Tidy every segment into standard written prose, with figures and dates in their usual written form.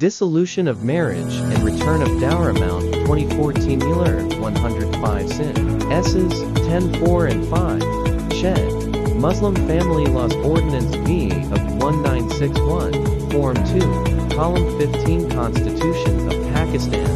Dissolution of Marriage and Return of Dower Amount 2014 105 SINDH. S's 10.4 and 5. Sched. Muslim Family Laws Ordinance VIII of 1961, Form 2, Column 15 Constitution of Pakistan,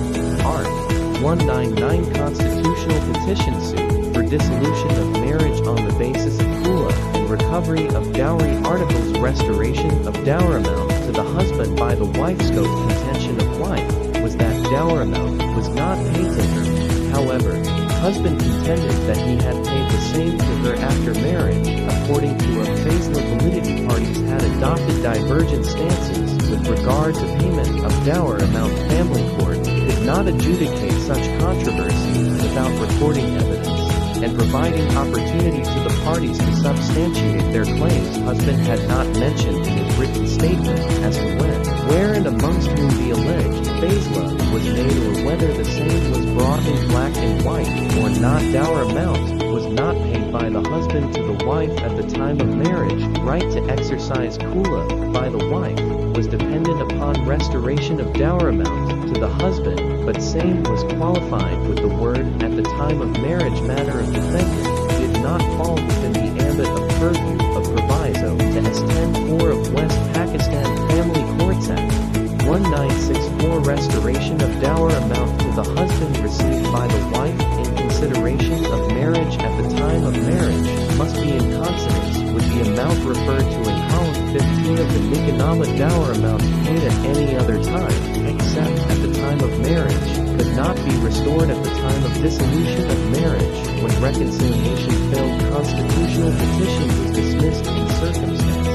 Art.199 Constitutional Petition Suit for Dissolution of Marriage on the basis of khula and recovery of dowry articles. Restoration of dower amount to the husband by the wife. Scope contention of wife was that dower amount was not paid to her. However, husband contended that he had paid the same to her after marriage. According to a faisla, validity parties had adopted divergent stances with regard to payment of dower amount. Family court could not adjudicate such controversy without recording evidence and providing opportunity to the parties to substantiate their claims. Husband had not mentioned in his written statement as to when, where and amongst whom the alleged faisla was made or whether the same was brought in black and white or not. Dower amount was not paid by the husband to the wife at the time of marriage. Right to exercise khula by the wife was dependent upon restoration of dower amount to the husband, but same was qualified with the word at the time of marriage. Matter of defendant did not fall within the ambit of purview of proviso to S10.4 of West Pakistan Family Courts Act 1964. Restoration of dower amount to the husband received by the wife in consideration of marriage at the time of marriage must be in consonance with the amount referred to in column 15 of the nikahnama. Dower amount paid at any other time, except at the time of marriage, could not be restored at the time of dissolution of marriage. When reconciliation failed, constitutional petition was dismissed in circumstances.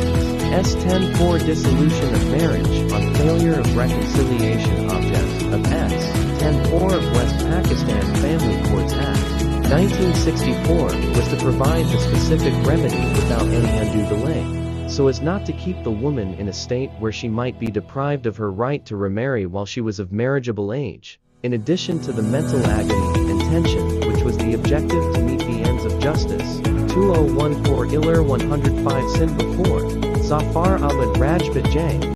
S10.4 Dissolution of marriage on failure of reconciliation. Object of S10.4 of West Pakistan Family Courts Act 1964 was to provide the specific remedy without any undue delay, so as not to keep the woman in a state where she might be deprived of her right to remarry while she was of marriageable age. In addition to the mental agony and tension, which was the objective to meet the ends of justice. 2014 105 SINDH. Before Zafar Ahmad Rajput J.